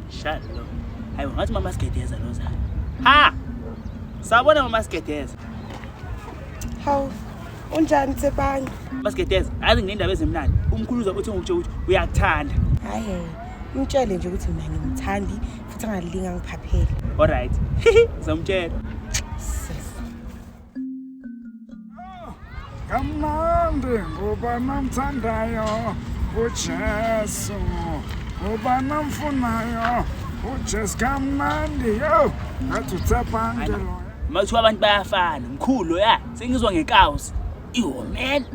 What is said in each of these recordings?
Shalo. Hayi ngathi mama Sigedeza lo za. Ha! Sabona mama Sigedeza. Hawu, unjani Tsepang? Masigedeza, azi nginendaba ezimnandi. Umkhuluza uthi ngikutsho ukuthi uyakuthanda. Hayi, umtshele nje ukuthi mina ngimthandi futhi angalinga ngiphaphele. Alright. Ngizomtshela. Kamnandi ngoba namthandayo uJesu. Ngoba namfunayo uJesu kamnandi yo. Ngathi uTsepang lo. Mathu abantu bayafana, mkhulu ya. Sengizwa ngekawusi. Yo man.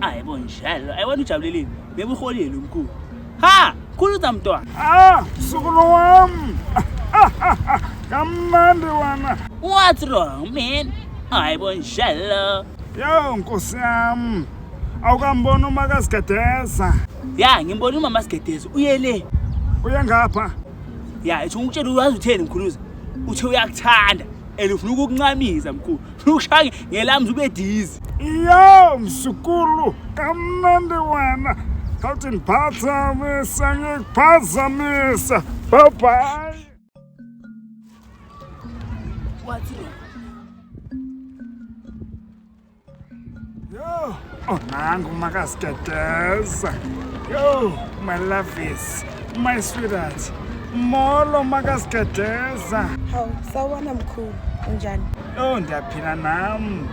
Ayibo njalo. Ayibona ujabuleleni. Bebe uholile umkhulu. Ha! Khuluza mntwana. Sukulu wami. Kamnandi wana. What's wrong, man? Ayibo njalo. Yo Nkosi yami. Awukambona uMakasigedeza. Ya, ngimbona umama Sigedeza uyele. Uya ngapha. Ya, ethi ukutshela uyazi utheni mkhuluza. Uthe uyakuthanda. Ufuna ukukuncamisa mkhulu. Ufuna ukushaya ngelamzi ube dizi. Yo msukulu kamnandi wena. Khawuthi ngiphazamisa ngikuphazamisa. Bye bye. What's wrong? Yo, nangu Makasigedeza. Yo, my lovies, my sweetheart. Molo Makasigedeza. Hawu, sawubona mkhulu, unjani? Yo, ndiyaphila nami.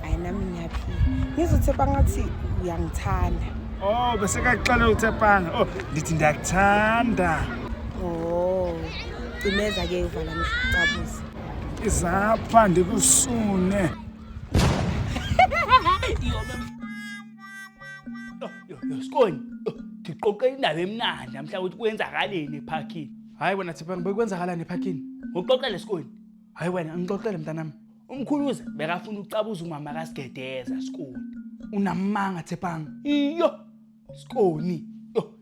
Hayi nami ngiyaphila. Ngizothepha ngathi uyangithanda. Oh, bese kakuxela uTsepang. Oh, ndithi ndiyakuthanda. Oh, cimeza ke uvala ngicabuza. Izapha ndikusune. Yo, Skoni. Ndiqoqe indaba emnandi namhla ukuthi kwenzakaleni eparkini. Hayi wena Tsepang bekwenzakalani eparkini? Ngoqoqele Skoni. Hayi wena ngixoxele mntanami. Umkhuluza bekafuna ukucabuza umama kaSigedeza Skoni. Unamanga Tsepang. Iyo. Skoni. Yo.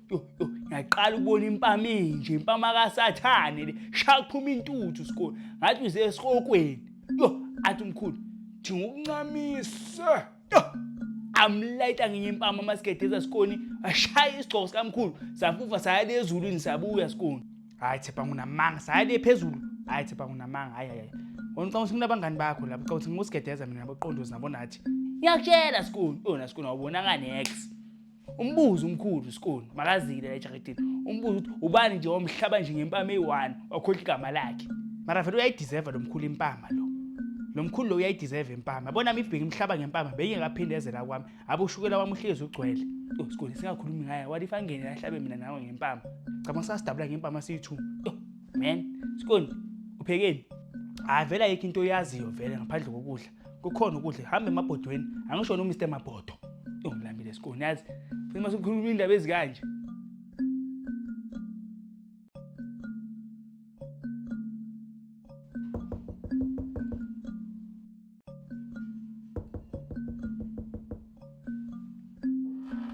Ngiyaqala ukubona impama enje, impama kaSathane le. Shaya kuphuma intuthu Skoni. Ngathi uze esiqokweni. Yo, athi umkhulu. Dinga ukuncamisa. Yo. Amlayita ngenye impama masigedeza Skoni. Ashaya isigqoko sikamkhulu. Safufa saya ezulwini sabuya Skoni. Hayi Tsepang unamanga, sayale phezulu. Hayi Tsepang unamanga, hayi. Wona xa sinabangani bakho lapha, xa usingusigedeza mina naboqondozi nabona athi. Ngiyakutshela Skoni. Yona Skoni awubonanga next. Umbuzo umkhulu Skoni, makazile la ejacketini. Umbuzo ukuthi ubani nje omhlaba nje ngempama eyi1 wakhohlwa igama lakhe. Mara vele uyayideserve lo mkhulu impama lo. Lo mkhulu lo uyayideserve impama. Yabona nami ibheki imhlaba ngempama bengingakaphindezela kwami. Abushukela wami uhlezi ugcwele. Yo Skoni singakhulumi ngaye, wathi fangene la hlabe mina nawe ngempama. Cha sasidabula ngempama siyi2. Yo man, Skoni uphekeni? Hayi vela yikho into oyaziyo vele ngaphandle kokudla. Kukhona ukudla, hamba emabhodweni. Angisho no Mr Mabhodo. Ngilambile Skoni yazi. Futhi masikhuluma indaba ezikanje.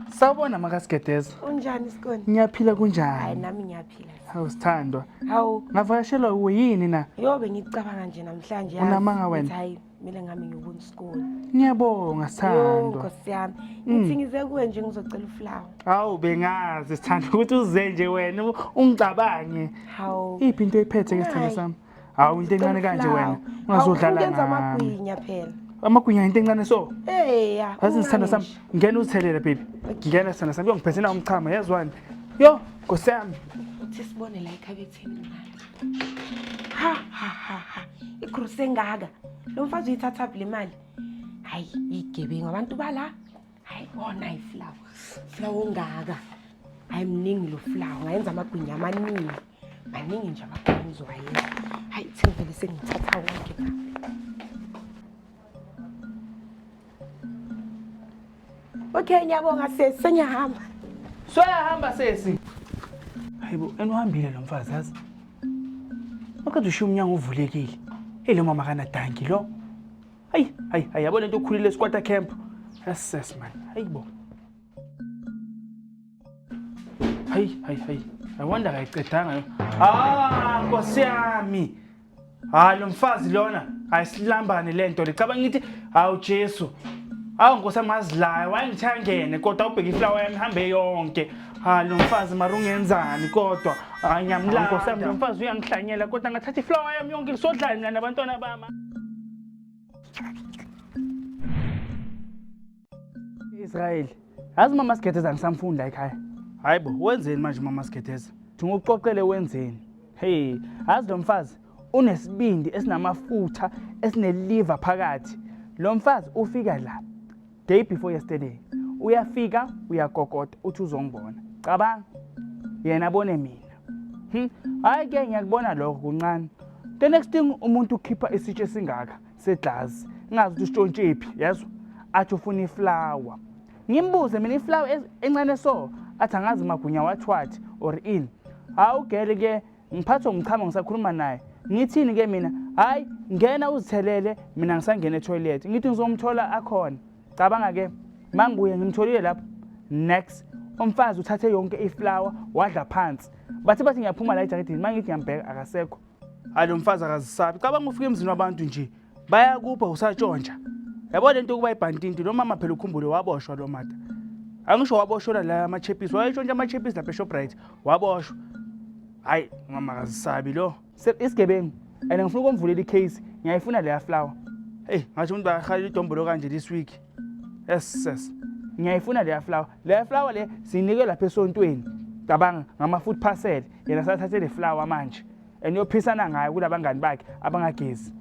Sawubona Makasigedeza. Unjani Skoni? Ngiyaphila Hayi kunjani? nami ngiyaphila. Hawu sithandwa. Hawu, Ngavakashelwa uyini na? yobe ngicabanga nje namhlanje yazi. Unamanga wena? Hayi, mina ngami ngiyobona isikole. Ngiyabonga Yo, sithandwa. Nkosi yami. Ngithi ngize kuwe nje ngizocela uflower. Hawu bengazi sithandwa ukuthi uze nje wena ungicabange. Hawu. Iphi into ephethe ke sithando sami? Hawu into encane kanje wena. Ungazodlala Ungenza ngami. amagwinya phela. Amagwinya into encane so. Ya. Yazi sithando sami, ngena uzithelele baby. Ngena sithando sami, ngiphethe na umchama yazwani. Yo, Nkosi yami. Uthi sibone la ekhabetheni imali. Ha. Ikruse ngaka. Lo mfazi uyithatha le mali. Hayi, igebengu abantu bala. Hayi bona iflower. Flower ngaka. Hayi mningi lo flower, ngayenza amagwinya amaningi. Maningi nje abagwinya ngizowayenza. Hayi themvele sengithatha wonke la. Okay, ngiyabonga sesi, sengiyahamba. Soyahamba sesi. Hayibo, enohambile lo mfazi yazi. Makade ushiya umnyango uvulekile. Lo mama kana danki lo. Hayi, yabona into okhulile esquatter camp. Yes man. Hayibo. Hayi. I wonder ayicedanga yo. Nkosi yami. Lo mfazi lona ayisilambane lento licabanga ngithi hawu Jesu. Awu ngosamazilayo wayengithangene kodwa ubheka iflower yami hambe yonke. Ha lo mfazi mara ungenzani kodwa anyamlanga nkosami lo mfazi uyangihlanyela kodwa ngathatha iflower yami yonke lisodlani mina nabantwana bami. Israel. Yazi mama Sikheteza angisamfundi la ekhaya. Hayibo wenzeni manje mama Sikheteza? Ngokuqoqele wenzeni? Hey, yazi lo mfazi unesibindi esinamafutha esineliver phakathi. Lo mfazi ufika la day before yesterday. Uyafika uyagogota uthi uzongibona. Cabanga yena abone mina. Hayi ke ngiyakubona lokho kuncane. The next thing umuntu ukhipha isitshe singaka seglass. Ngazi ukuthi usitshontshe phi, yazi? Athi ufuna iflower. Ngimbuze mina iflower encane so athi angazi magunya wathi or in. Hawu gele ke ngiphathwa umchamo ngisakhuluma naye. Ngithini ke mina? Hayi ngena uzithelele mina ngisangena etoilet. Ngithi ngizomthola akhona. Cabanga ke mangibuye ngimtholile lapho. Next umfazi uthathe yonke iflower wadla phansi. Bathi ngiyaphuma la ejaketini mangithi ngiyambheka akasekho. Hayi lo mfazi akazisabi. Cabanga ufika emzini wabantu nje. Bayakupha usatshontsha. Yabo lento kuba ibhantinti lo mama phela ukhumbule waboshwa lo mata. Angisho waboshwa la ama-chappies wayeshontsha ama-chappies lapha eShoprite waboshwa. Hayi mama akazisabi lo. Isigebengu and ngifuna ukumvulela icase ngiyayifuna leya flower. Hey ngathi umuntu bayakhala idombolo kanje this week. Yes. Ngiyayifuna leya flower. Leya flower le sinike lapha esontweni. Cabanga ngama-food parcel yena sathathe le flower manje. And uyophisana ngayo kulabangani bakhe abangagezi.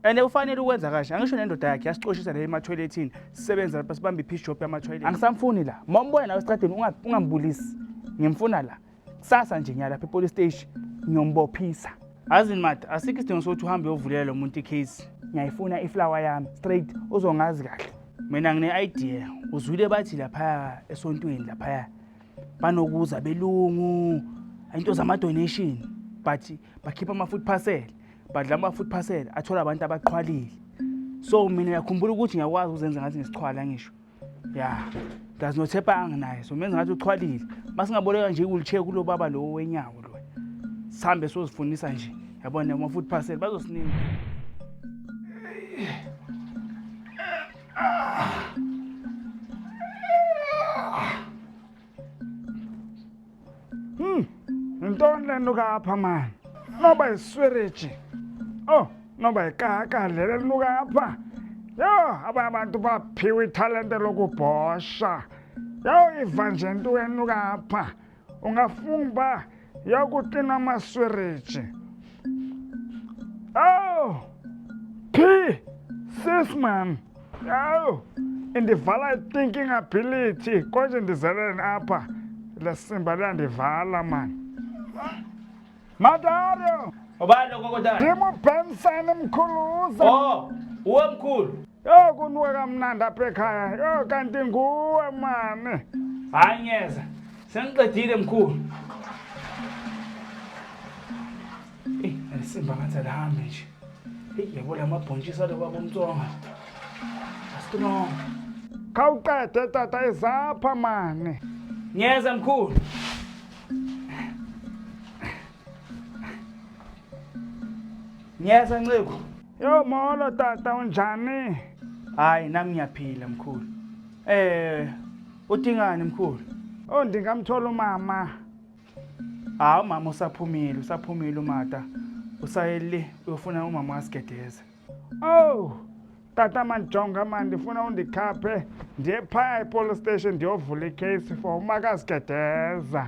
Ene ufanele ukwenza kahle. Angisho nendoda yakhe yasixoshisa la ema-toiletini. Sisebenza lapha sibambe ipiece job yama-toilet. Angisamfuni la. Mombona nawe estradeni ungambulisi. Ngimfuna la. Kusasa nje ngiya lapha epolice station ngiyombophisa. Azini mata asikho isidingo sokuthi uhambe uyovulela lo muntu icase. Ngiyayifuna iflower yami straight uzongazi kahle. Mina ngine idea. Uzwile bathi lapha esontweni lapha banokuza belungu into zama donation but bakhipha ama-food parcel. Badla ama-food parcel athola abantu abaqhwalile. So mina ngiyakhumbula ukuthi ngiyakwazi uzenza ngathi ngisichwala ngisho. Yeah. Does not happen naye. So menza ngathi uxhwalile. Masingaboleka nje wheelchair kulo baba lo wenyawo lo. Sihambe sozifunisa nje. Yabona ama-food parcel bazosinika. Ntoni lento kapha man? Noba iswiriji. Oh, noba ikaka lele lukapha. Yo, abantu baphiwe italente lokubhosha. Yo, iva nje into enukapha. Ungafumba yokuklina amaswiriji. Oh, sis man. Yo, indivala thinking ability. Konje ndizelele apha. Lesimba landivala man. Madario! Obalo kokodana. Dimo Benson mkhuluza. Oh, uwe mkhulu. Yo kunuka kamnandi apha ekhaya. Yo kanti nguwe mane. Hayi ngiyeza. Sengiqedile mkhulu. Lesimba ngathi alihambe nje. Yebo lamabhontshisi alo baba umtsonga. Strong. Khawuqede tata izapha mane. Ngiyeza mkhulu. Ngiyeza Nciko. Yo molo tata unjani? Hayi nami ngiyaphila mkhulu. Udingani mkhulu? Oh ndingamthola umama. Hawu mama usaphumile umata. Usayele uyofuna umama wasigedeza. Oh tata manjonga man ndifuna undikhaphe ndiye phaya epolice station ndiyovula icase for umakasigedeza.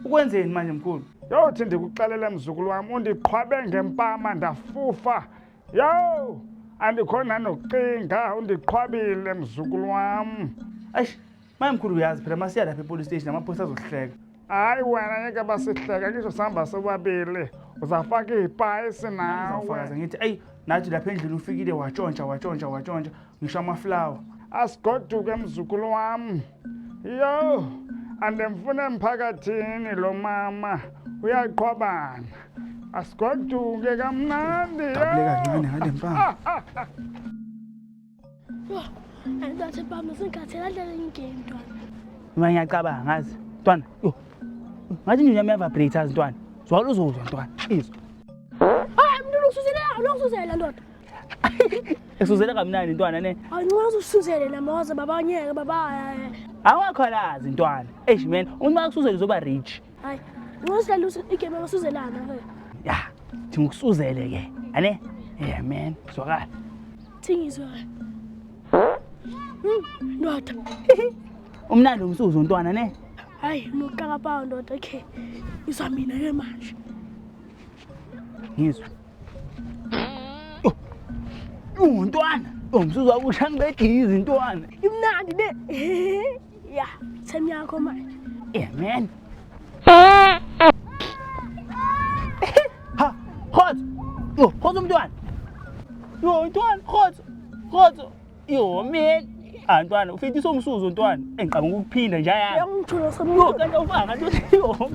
Ukwenzeni manje mkhulu? Yothi ndikuxelela mzukulu wami undiqhwabe ngempama ndafufa. Yo andikhona nokucinga undiqhwabile mzukulu wami. Ayish manje mkhulu uyazi phela masiya lapha epolice station amaphoyisa azohleka. Hayi wena ngeke basihleka ngisho sihamba sobabili uzafaka ipayisi nawe. Uzafakaza ngithi ayi nathi lapha endlini ufikile watshontsha ngisho amaflower. Asigoduke mzukulu wami. Yo andemfuna emphakathini lo mama uyaqhwabana. Asigoduke kamnandi. Dabule kancane ngale mpama. Andathi baba singathela dlala ingame ntwana. Mina ngiyacabanga ngazi. Ntwana, yo. Ngathi nje uyama vibrators ntwana. Zwalo uzozwa ntwana. Izwa. Hayi umuntu ususela ndoda. Ekusuzela kamnandi ntwana ne. Angicela usuzele namawaza babanyeke baba. Awakhalazi ntwana. Eish man, umuntu makusuzela uzoba rich. Hayi. Ngicela ukuthi igame basuzelana ke. Ya, thina ukusuzele ke. Ane? Yeah man, zwakala. Thingizwe. Ndoda. Umnandi umsuzo ntwana ne. Hayi, nokuqaka pa ndoda ke. Izwa mina ke manje. Ngizwe. Ntwana, umsuzo wakusha ngibedizi ntwana. Imnandi ne. Ya, themi yakho manje. Yeah man. Ha, khotso. Yo, khotso mntwana. Yo, ntwana, khotso. Yo man. Ntwana, ufitisa umsuzo ntwana. Engicabanga ukuphinda nje yami. Yangithula Yo, samlo. kanti awufanga nto. Yo.